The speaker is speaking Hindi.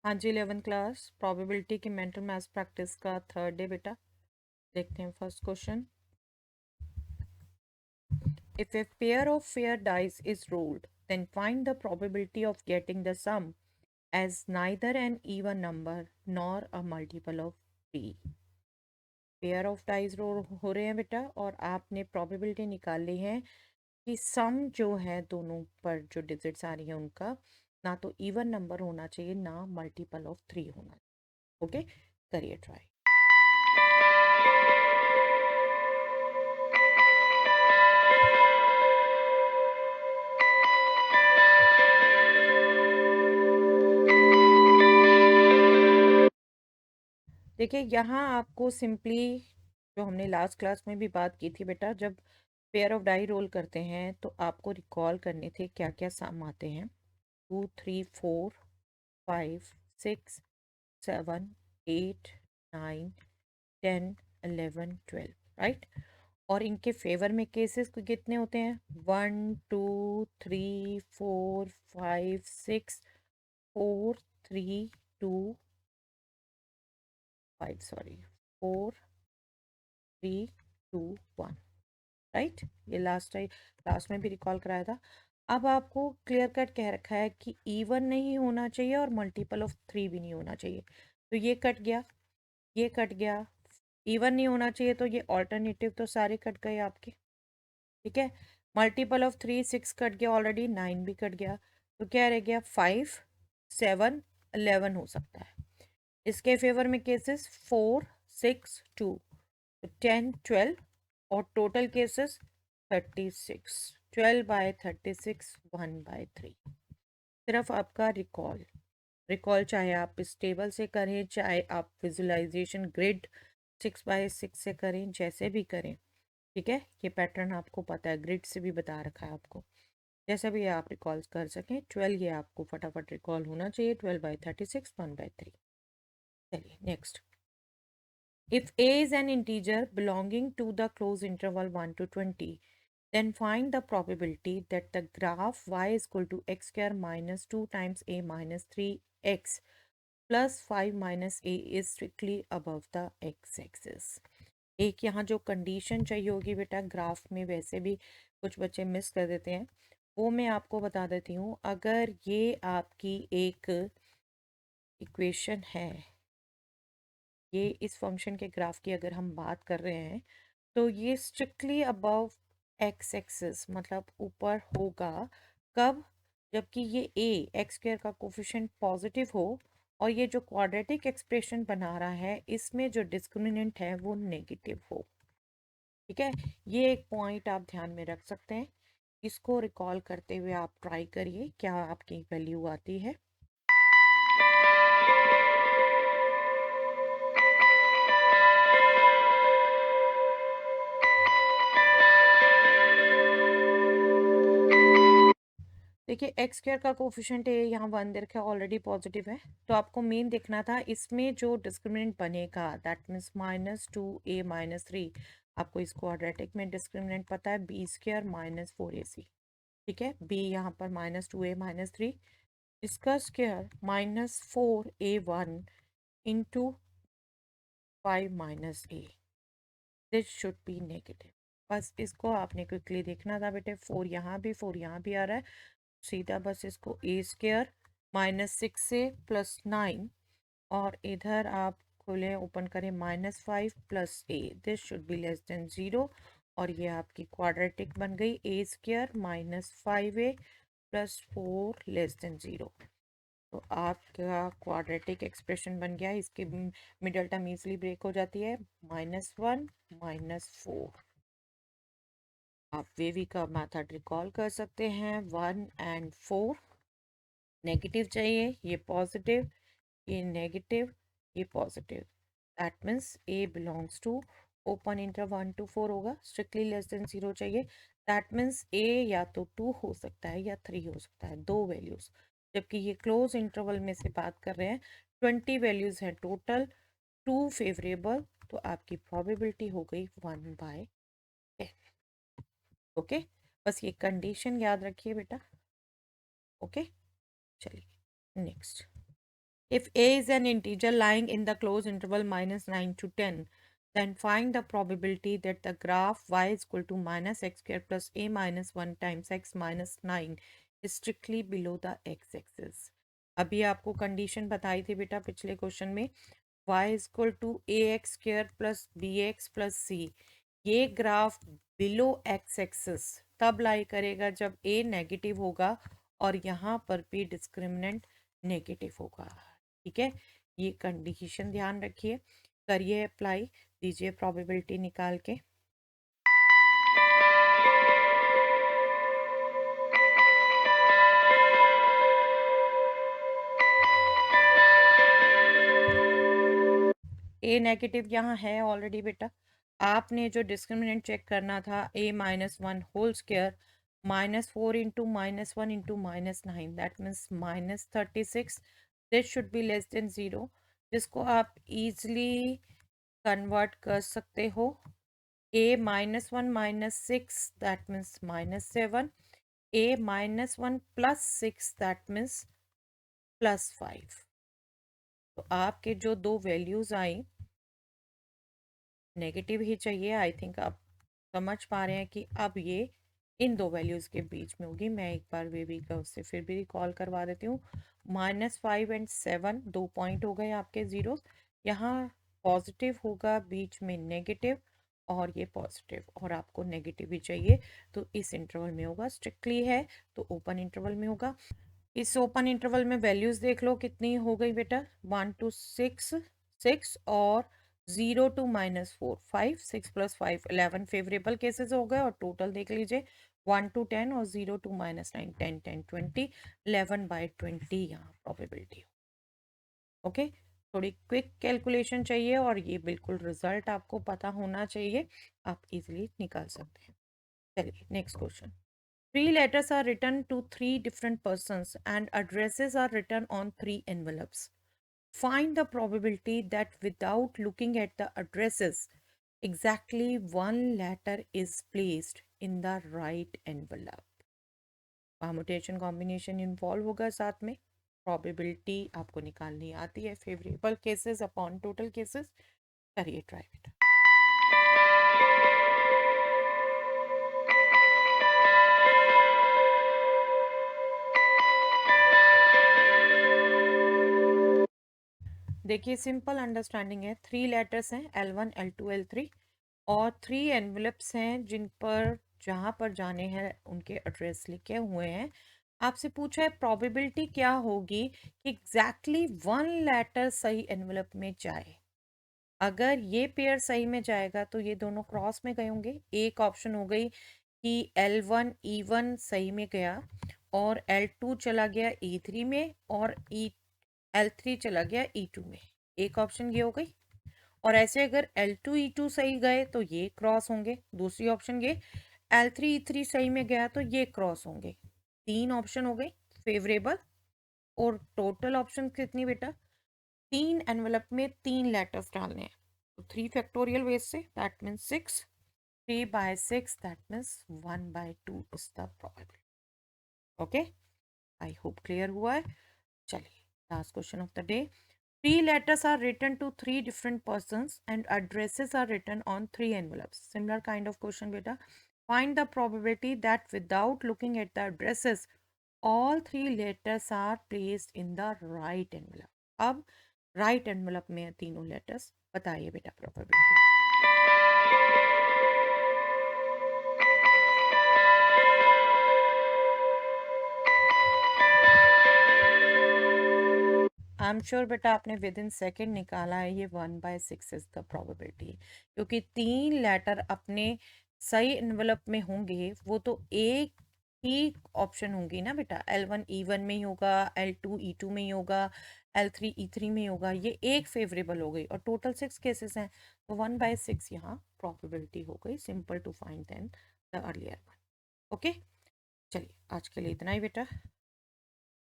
हाँ जी, 11th क्लास प्रोबेबिलिटी की मेंटल मैथ्स प्रैक्टिस का थर्ड डे बेटा। देखते हैं first question. If a pair of fair dice is rolled then find the probability of getting the sum as neither an even number nor a multiple of 3। Pair of dice roll हो रहे हैं बेटा और आपने प्रोबेबिलिटी निकाली है कि सम जो है दोनों पर जो डिजिट्स आ रही है उनका ना तो इवन नंबर होना चाहिए ना मल्टीपल ऑफ 3 होना चाहिए। ओके, करिए ट्राई। देखिए यहाँ आपको सिंपली जो हमने लास्ट क्लास में भी बात की थी बेटा, जब पेयर ऑफ डाई रोल करते हैं तो आपको रिकॉल करने थे क्या क्या सम आते हैं। 2 3 4 5 6 7 8 9 10 11 12, राइट। और इनके फेवर में केसेस कितने होते हैं? 1 2 3 4 5 6 4 3 2 5, सॉरी, 4 3 2 1, राइट। ये लास्ट में भी रिकॉल कराया था। अब आपको क्लियर कट कह रखा है कि इवन नहीं होना चाहिए और मल्टीपल ऑफ 3 भी नहीं होना चाहिए। तो ये कट गया, ये कट गया। इवन नहीं होना चाहिए तो ये ऑल्टरनेटिव तो सारे कट गए आपके, ठीक है। मल्टीपल ऑफ 3 6 कट गया ऑलरेडी, 9 भी कट गया। तो क्या रह गया? 5 7 11 हो सकता है। इसके फेवर में केसेस 4 6 2, 10 12, और टोटल केसेस 36। 12/36, 1/3। सिर्फ आपका रिकॉल रिकॉल चाहे आप इस टेबल से करें चाहे आप विजुअलाइजेशन ग्रिड 6/6 से करें, जैसे भी करें, ठीक है। ये पैटर्न आपको पता है, ग्रिड से भी बता रखा है आपको। जैसा भी आप रिकॉल कर सकें, 12 ये आपको फटाफट रिकॉल होना चाहिए। 12/36, 1/3। चलिए next. If a is an integer belonging to the closed interval 1 to 20, then find the probability that the graph y is equal to x square minus 2 times a minus 3x plus 5 minus a is strictly above the x-axis। एक यहाँ जो कंडीशन चाहिए होगी बेटा, ग्राफ में वैसे भी कुछ बच्चे मिस कर देते हैं, वो मैं आपको बता देती हूँ। अगर ये आपकी एक इक्वेशन है, ये इस फंक्शन के ग्राफ की अगर हम बात कर रहे हैं, तो ये स्ट्रिक्टली अबव एक्स एक्सिस, मतलब ऊपर होगा। कब? जबकि ये ए एक्स स्क्वायर का कोफिशिएंट पॉजिटिव हो और ये जो क्वाड्रेटिक एक्सप्रेशन बना रहा है इसमें जो डिस्क्रिमिनेंट है वो नेगेटिव हो, ठीक है। ये एक पॉइंट आप ध्यान में रख सकते हैं। इसको रिकॉल करते हुए आप ट्राई करिए क्या आपकी वैल्यू आती है। देखिए एक्स स्क्वायर का कोफिशिएंट है यहाँ 1 दे रखा है, ऑलरेडी पॉजिटिव है। तो आपको मेन देखना था इसमें जो डिस्क्रिमिनेंट बनेगा, दैट मीन्स -2a-3। आपको इस क्वाड्रेटिक में डिस्क्रिमिनेंट पता है, बी स्क्वायर -4ac, ठीक है। बी यहाँ पर -2a-3, इसका square -4a1 into 5 - a, this should B negative. बस इसको आपने क्विकली देखना था बेटे। 4 यहाँ भी आ रहा है, सीधा बस इसको ए स्क्र -6 से +9, और इधर आप खोलें ओपन करें -5 + a, this should be less than 0। और ये आपकी क्वाड्रेटिक बन गई, ए स्क्र -5a + 4 लेस देन 0। तो आपका क्वाड्रेटिक एक्सप्रेशन बन गया। इसकी मिडल टर्म इजली ब्रेक हो जाती है, -1 -4। आप वेवी का मेथड रिकॉल कर सकते हैं। 1 और 4 नेगेटिव चाहिए, ये पॉजिटिव, ये नेगेटिव, ये positive. That means a belongs to open interval 1 to 4 होगा, स्ट्रिक्टली लेस देन 0 चाहिए। दैट मीन्स ए या तो 2 हो सकता है या 3 हो सकता है, 2 वैल्यूज। जबकि ये क्लोज इंटरवल में से बात कर रहे हैं, 20 वैल्यूज हैं टोटल, 2 फेवरेबल, तो आपकी प्रोबेबिलिटी हो गई 1/10। ओके, बस ये कंडीशन याद रखिए बेटा। ओके, चलिए next. If A is an integer lying in the closed interval minus 9 to 10, then find the probability that the graph y is equal to minus x square plus a minus 1 times x minus 9 is strictly below the x-axis. अभी आपको कंडीशन बताई थी बेटा पिछले क्वेश्चन में, y is equal to ax square plus bx plus c. ये ग्राफ बिलो एक्स एक्सिस तब लाई करेगा जब a नेगेटिव होगा और यहाँ पर भी डिस्क्रिमिनेंट नेगेटिव होगा. ठीक है, ये कंडीशन ध्यान रखिए, करिए अप्लाई, दीजिए प्रोबेबिलिटी निकाल के. ए नेगेटिव यहाँ है ऑलरेडी बेटा. आपने जो डिस्क्रिमिनेंट चेक करना था a minus 1 whole square -4 into -1 into -9, that means -36. This should be less than 0, जिसको आप इजली कन्वर्ट कर सकते हो. a -1 -6 that means -7, a -1 +6 that means +5. तो आपके जो दो वैल्यूज आई नेगेटिव ही चाहिए. आई थिंक आप समझ पा रहे हैं कि अब ये इन दो वैल्यूज़ के बीच में होगी. मैं एक बार बेबी का उससे फिर भी रिकॉल करवा देती हूँ. -5 एंड 7 2 पॉइंट हो गए आपके ज़ीरो. यहाँ पॉजिटिव होगा, बीच में नेगेटिव और ये पॉजिटिव, और आपको नेगेटिव ही चाहिए तो इस इंटरवल में होगा. स्ट्रिक्टली है तो ओपन इंटरवल में होगा. इस ओपन इंटरवल में वैल्यूज देख लो कितनी हो गई बेटा. 1 to 6 6 और 0 to -4 5, 6 + 5 11 फेवरेबल केसेस हो गए. और टोटल देख लीजिए 1 to 10 और 0 to -9 10 10 20 11/20 यहाँ प्रोबेबिलिटी. ओके, थोड़ी क्विक कैलकुलेशन चाहिए और ये बिल्कुल रिजल्ट आपको पता होना चाहिए, आप इजीली निकाल सकते हैं. चलिए next question. Three letters are written to three different persons and addresses are written on three envelopes. Find the probability that without looking at the addresses, exactly one letter is placed in the right envelope. Permutation combination involve होगा साथ में. Probability आपको निकालनी आती है favorable cases upon total cases. करिए try बेटा. देखिए सिंपल अंडरस्टैंडिंग है. 3 लेटर्स हैं L1 L2 L3 और 3 एनवलप्स हैं जिन पर जहाँ पर जाने हैं उनके एड्रेस लिखे हुए हैं. आपसे पूछा है प्रोबेबिलिटी क्या होगी कि एग्जैक्टली वन लेटर सही एनवलप में जाए. अगर ये पेयर सही में जाएगा तो ये दोनों क्रॉस में गए होंगे. एक ऑप्शन हो गई कि L1 E1 सही में गया और L2 चला गया E3 में और L3 चला गया E2 में. एक ऑप्शन ये हो गई. और ऐसे अगर L2 E2 सही गए तो ये क्रॉस होंगे. दूसरी ऑप्शन ये L3 E3 सही में गया तो ये क्रॉस होंगे. 3 ऑप्शन हो गए फेवरेबल. और टोटल ऑप्शन कितनी बेटा? 3 एनवलप में 3 लेटर्स डालने हैं तो 3 factorial veg say that means 6. 3/6 that means 1/2 is the probability. Okay, I hope clear हुआ है. चलिए last question of the day. Three letters are written to three different persons and addresses are written on three envelopes. Similar kind of question beta. Find the probability that without looking at the addresses, all three letters are placed in the right envelope. अब right envelope में है तीनों letters. बताइए बेटा probability. आई एम श्योर बेटा आपने विद इन सेकेंड निकाला है. ये 1/6 इज द प्रोबेबिलिटी, क्योंकि 3 लेटर अपने सही एनवलप में होंगे वो तो एक ही ऑप्शन होंगी ना बेटा. L1 E1 में ही होगा, L2 E2 में ही होगा, L3 E3 में ही होगा. ये एक फेवरेबल हो गई और टोटल 6 केसेस हैं तो 1/6 यहाँ प्रोबेबिलिटी हो गई. Simple to find than the earlier one. Okay, चलिए आज के लिए इतना ही बेटा.